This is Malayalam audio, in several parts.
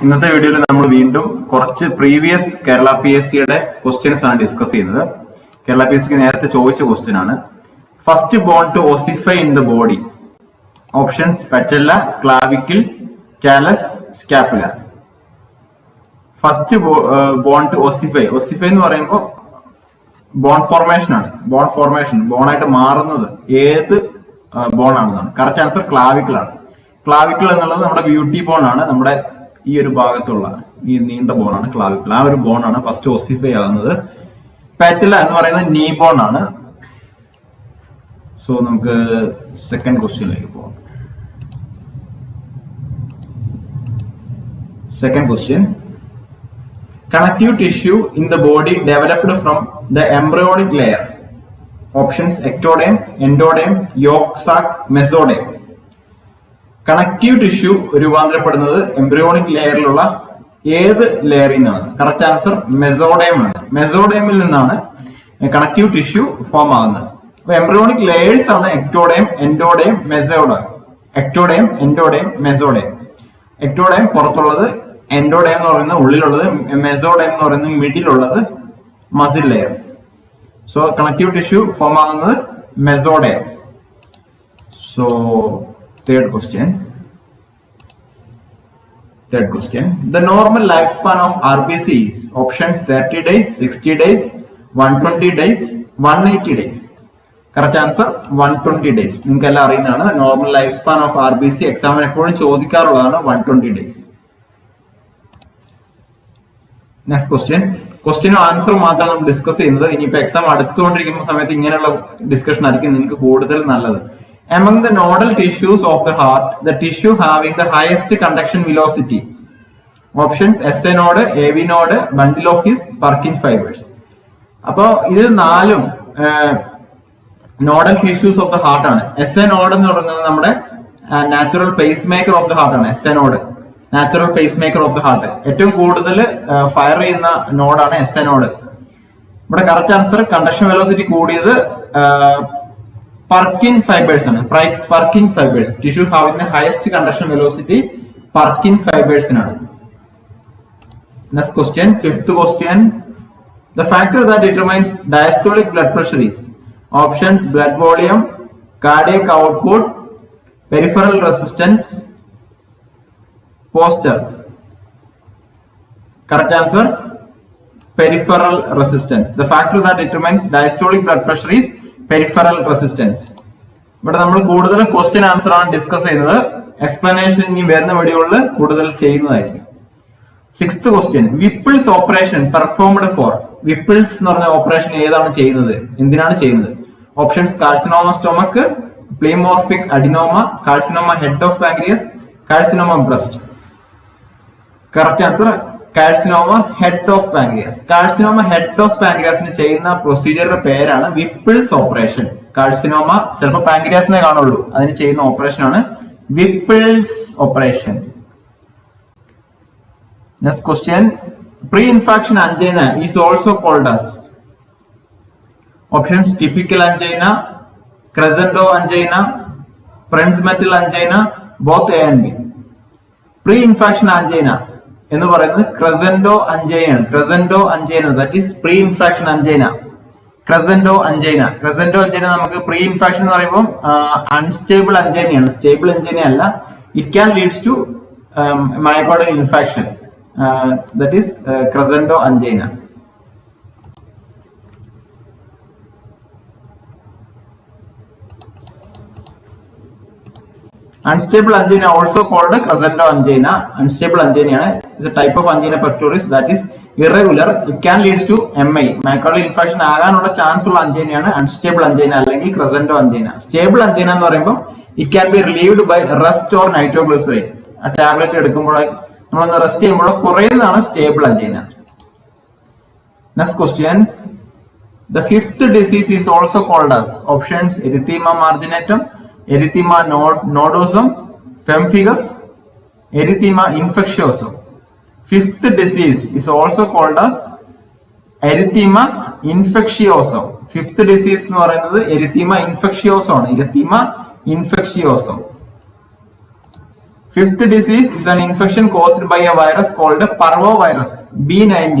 ഇന്നത്തെ വീഡിയോയിൽ നമ്മൾ വീണ്ടും കുറച്ച് പ്രീവിയസ് കേരള PSCയുടെ ക്വസ്റ്റ്യൻസ് ആണ് ഡിസ്കസ് ചെയ്യുന്നത്. കേരള PSCക്ക് നേരത്തെ ചോദിച്ച ക്വസ്റ്റ്യൻ ആണ്. First bone to ossify in the body. Options പറ്റല്ല, clavicle, talus, scapula. First bone to ossify. Ossify എന്ന് പറയുമ്പോൾ ബോൺ ഫോർമേഷൻ ആണ്. ബോൺ ഫോർമേഷൻ, ബോണായിട്ട് മാറുന്നത് ഏത് ബോൺ ആണെന്നാണ്. കറക്റ്റ് ആൻസർ ക്ലാവിക്കിൾ ആണ്. ക്ലാവിക്കിൾ എന്നുള്ളത് നമ്മുടെ ബ്യൂട്ടി ബോൺ ആണ്. നമ്മുടെ ഈ ഒരു ഭാഗത്തുള്ള ഈ നീണ്ട ബോൺ ആണ് ക്ലാവിക്കിൾ. ആ ഒരു ബോൺ ആണ് ഫസ്റ്റ് ഓസിഫൈ ആകുന്നത്. പാറ്റില എന്ന് പറയുന്നത് നീ ബോൺ ആണ്. സോ നമുക്ക് സെക്കൻഡ് ക്വസ്റ്റ്യനിലേക്ക് പോകാം. Second question, connective tissue in the body developed from the embryonic layer. Options ectoderm, endoderm, yolk sac, mesoderm. Connective tissue രൂപാന്തരപ്പെടുന്നത് എംബ്രിയോണിക് ലെയറിലുള്ള ഏത് ലെയറിൽ നിന്നാണ്? കറക്റ്റ് ആൻസർ മെസോഡേം ആണ്. മെസോഡേമിൽ നിന്നാണ് കണക്റ്റീവ് ടിഷ്യൂ ഫോം ആകുന്നത്. അപ്പൊ എംബ്രിയോണിക് ലെയേഴ്സ് ആണ് ectoderm, endoderm, mesoderm. Ectoderm, endoderm, mesoderm. Ectoderm പുറത്തുള്ളത്, എൻഡോഡേം എന്ന് പറയുന്നത് ഉള്ളിലുള്ളത്, മെസോഡേം എന്ന് പറയുന്നത് മിഡിലുള്ളത് muscle layer. So connective tissue form ആകുന്നത് mesoderm. So third question, the normal lifespan of RBC is options 30 days, 60 days, 120 days, 180 days. Correct answer 120 days. നിങ്ങൾക്ക് എല്ലാം അറിയുന്നതാണ്. Normal life span of RBC എക്സാമിന് എപ്പോഴും ചോദിക്കാറുള്ളതാണ് 120 days. Next question. ക്വസ്റ്റ്യനും ആൻസറും മാത്രമാണ് നമ്മൾ ഡിസ്കസ് ചെയ്യുന്നത്. ഇനിയിപ്പോ എക്സാം അടുത്തുകൊണ്ടിരിക്കുന്ന സമയത്ത് ഇങ്ങനെയുള്ള ഡിസ്കഷൻ ആയിരിക്കും നിങ്ങൾക്ക് കൂടുതൽ നല്ലത്. Among the nodal tissues of the heart, the tissue having the highest conduction velocity. Options SA node, AV node, bundle of His, Purkinje fibers. അപ്പോൾ ഇത് നാലും nodal tissues of the heart ആണ്. SA നോഡ് എന്ന് പറയുന്നത് നമ്മുടെ natural pace maker of the heart ആണ്. SA node natural pace maker of the heart. ഏറ്റവും കൂടുതൽ ഫയർ ചെയ്യുന്ന നോഡാണ് SA നോഡ്. ഇവിടെ കറക്റ്റ് ആൻസർ കണ്ടക്ഷൻ വെലോസിറ്റി കൂടിയത് Purkinje fibers ആണ്. Purkinje fibers, tissue having the highest conduction velocity, Purkinje fibers ആണ്. Next question, fifth question, the factor that determines diastolic blood pressure is options blood volume, cardiac output, peripheral resistance, posture. Correct answer peripheral resistance. The factor that determines diastolic blood pressure is peripheral resistance. ഇവിടെ നമ്മൾ കൂടുതൽ ക്വസ്റ്റ്യൻ ആൻസർ ആണ് ഡിസ്കസ് ചെയ്യുന്നത്. എക്സ്പ്ലനേഷൻ ഇനി വരുന്ന വീഡിയോകളിൽ കൂടുതൽ ചെയ്യുന്നതായിരിക്കും. Sixth question, Whipple's operation performed for. Whipple's എന്ന് പറഞ്ഞ ഓപ്പറേഷൻ ഏതാണ് ചെയ്യുന്നത്, എന്തിനാണ് ചെയ്യുന്നത്? Options carcinoma stomach, pleomorphic adenoma, carcinoma head of pancreas, carcinoma breast. Correct answer carcinoma head of pancreas. Carcinoma head of പാൻക്രിയാസിന് ചെയ്യുന്ന പ്രൊസീജിയറുടെ പേരാണ് വിപ്പിൾസ് ഓപ്പറേഷൻ. കാർസിനോമ ചിലപ്പോൾ പാൻക്രിയാസിനെ കാണുള്ളൂ, അതിന് ചെയ്യുന്ന ഓപ്പറേഷൻ ആണ് Whipple's operation. Next question, pre infarction angina is also called as. Options typical angina, crescendo angina, Prinzmetal angina, both A and B. Pre infarction angina എന്ന് പറയുന്നത് ക്രസൻഡോ അഞ്ചൈനയാണ്. Crescendo angina that is pre infarction angina. Crescendo angina. Crescendo angina നമുക്ക് പ്രീ ഇൻഫാക്ഷൻ എന്ന് പറയുമ്പോൾ അൺസ്റ്റേബിൾ അഞ്ചൈനയാണ്, സ്റ്റേബിൾ അഞ്ചൈന അല്ല. It can leads to myocardial infarction. That is crescendo angina. Unstable angina also called crescendo angina. Unstable angina is a type of angina pectoris that is irregular. It can lead to MI. Myocardial infarction ആകാനുള്ള ചാൻസ് ഉള്ള അഞ്ചൈനയാണ് അൺസ്റ്റേബിൾ അഞ്ചൈന അല്ലെങ്കിൽ ക്രസൻഡോ അഞ്ചൈന. സ്റ്റേബിൾ അഞ്ചൈന എന്ന് പറയുമ്പോൾ it can be relieved by rest or nitroglyceride. ആ ടാബ്ലറ്റ് എടുക്കുമ്പോൾ നമ്മളൊന്ന് റെസ്റ്റ് ചെയ്യുമ്പോൾ കുറയുന്നതാണ് stable angina. Next question, the fifth disease is also called as options erythema marginatum, erythema nodosum, pemphigus, erythema infectiosum. Fifth disease is also called as erythema infectiosum. Fifth disease എന്ന് പറയുന്നത് erythema infectiosum ആണ്. erythema infectiosum. Fifth disease is an infection caused by a virus called parvovirus B19.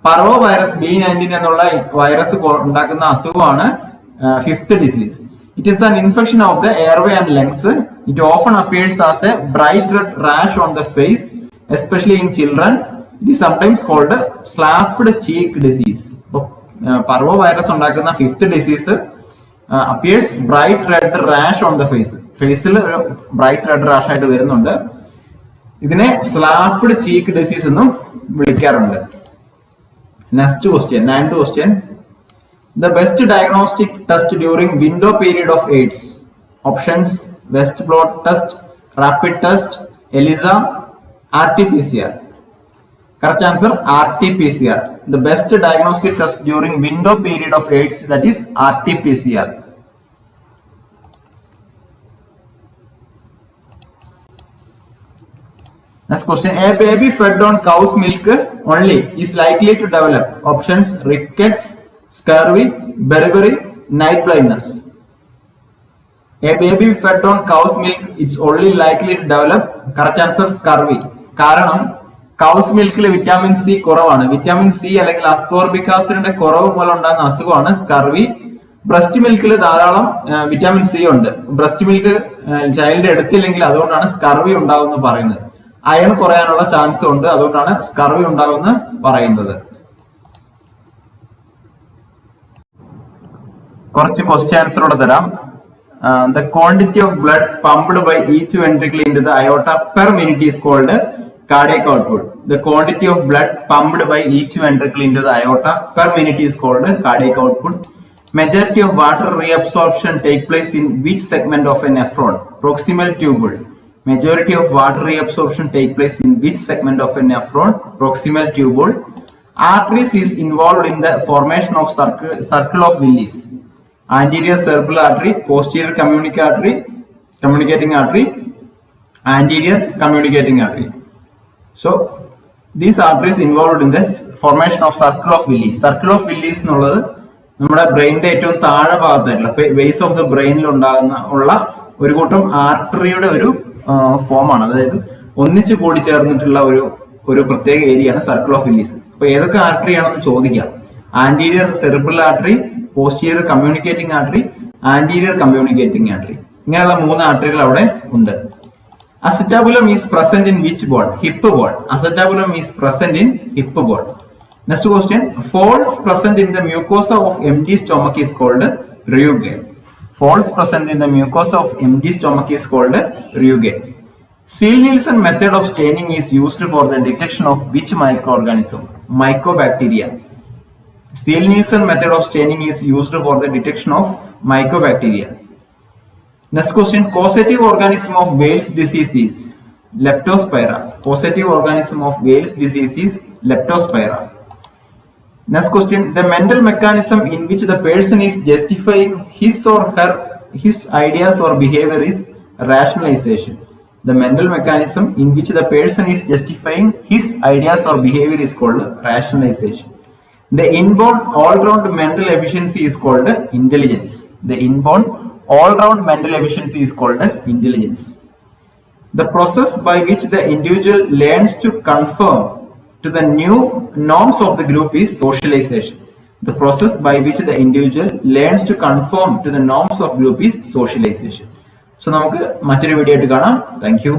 Parvovirus B19 എന്നുള്ള വൈറസ് ഉണ്ടാക്കുന്ന അസുഖമാണ് fifth disease. It is an infection of the airway and lungs. It often appears as a bright red rash on the face, especially in children. It is sometimes called slapped cheek disease. Parvovirus ഉണ്ടാക്കുന്ന fifth disease appears bright red rash on the face. ഫേസിൽ ഒരു ബ്രൈറ്റ് റെഡ് റാഷ് ആയിട്ട് വരുന്നുണ്ട്. ഇതിനെ സ്ലാപ്ഡ് ചീക്ക് ഡിസീസ് എന്നും വിളിക്കാറുണ്ട്. Next question, 9th question. The best diagnostic test during window period of AIDS. Options: West blot test, rapid test, ELISA, RT-PCR. Correct answer: RT-PCR. The best diagnostic test during window period of AIDS, that is RT-PCR. Next question. A baby fed on cow's milk only is likely to develop. Options: rickets, scurvy, beriberi, night blindness. A baby fed on cow's milk is only likely to develop. Correct answer: scurvy. കാരണം കൗസ് മിൽക്കിൽ വിറ്റാമിൻ സി കുറവാണ്. വിറ്റാമിൻ സി അല്ലെങ്കിൽ അസ്കോർബിക് ആസിഡിന്റെ കുറവ് മൂലം ഉണ്ടാകുന്ന അസുഖമാണ് സ്കർവി. ബ്രസ്റ്റ് മിൽക്കിൽ ധാരാളം വിറ്റാമിൻ സി ഉണ്ട്. ബ്രസ്റ്റ് മിൽക്ക് ചൈൽഡ് എടുത്തില്ലെങ്കിൽ അതുകൊണ്ടാണ് സ്കർവി ഉണ്ടാകുമെന്ന് പറയുന്നത്. അയൺ കുറയാനുള്ള ചാൻസ് ഉണ്ട്, അതുകൊണ്ടാണ് സ്കർവി ഉണ്ടാകുമെന്ന് പറയുന്നത്. കുറച്ച് ക്വസ്റ്റ്യൻ ആൻസറോടെ തരാം. The quantity of blood pumped by each ventricle into the aorta per minute is called cardiac output. The quantity of blood pumped by each ventricle into the aorta per minute is called cardiac output. Majority of water reabsorption take place in which segment of a nephron? Proximal tubule. Majority of water reabsorption take place in which segment of a nephron? Proximal tubule. Arteries is involved in the formation of circle of Willis. Anterior cerebral artery, posterior communicating artery, anterior communicating artery. So these arteries involved in the formation of circle of Willis. Circle of Willis എന്നുള്ളത് നമ്മുടെ ബ്രെയിനിന്റെ ഏറ്റവും താഴെ ഭാഗത്തായിട്ടുള്ള ബേസ് ഓഫ് ദ ബ്രെയിനിൽ ഉള്ള ഒരു കൂട്ടം ആർട്ടറിയുടെ ഒരു ഫോമാണ്. അതായത് ഒന്നിച്ചു കൂടി ചേർന്നിട്ടുള്ള ഒരു പ്രത്യേക ഏരിയയാണ് സർക്കിൾ ഓഫ് വില്ലീസ്. അപ്പൊ ഏതൊക്കെ ആർട്ടറി ആണെന്ന് ചോദിക്കാം. Anterior cerebral artery, posterior communicating artery, anterior communicating artery, ഇങ്ങനെയുള്ള 3 ആർട്ടറികൾ അവിടെ ഉണ്ട്. Acetabulum is present in which bone? Hip bone. Acetabulum is present in hip bone. Next question. Folds present in the mucosa of empty stomach is called rugae. Folds present in the mucosa of empty stomach is called rugae. Seale-Nielsen method of staining is used for the detection of which microorganism? Mycobacteria. Seale-Nielsen method of staining is used for the detection of mycobacteria. Next question. Causative organism of Weil's disease is Leptospira. Causative organism of Weil's disease is Leptospira. Next question. The mental mechanism in which the person is justifying his ideas or behavior is rationalization. The mental mechanism in which the person is justifying his ideas or behavior is called rationalization. The inborn all-round mental efficiency is called intelligence. The inborn all-round mental efficiency is called intelligence. The process by which the individual learns to conform to the new norms of the group is socialization. The process by which the individual learns to conform to the norms of group is socialization. So നമുക്ക് മറ്റൊരു വീഡിയോ ആയിട്ട് കാണാം. Thank you.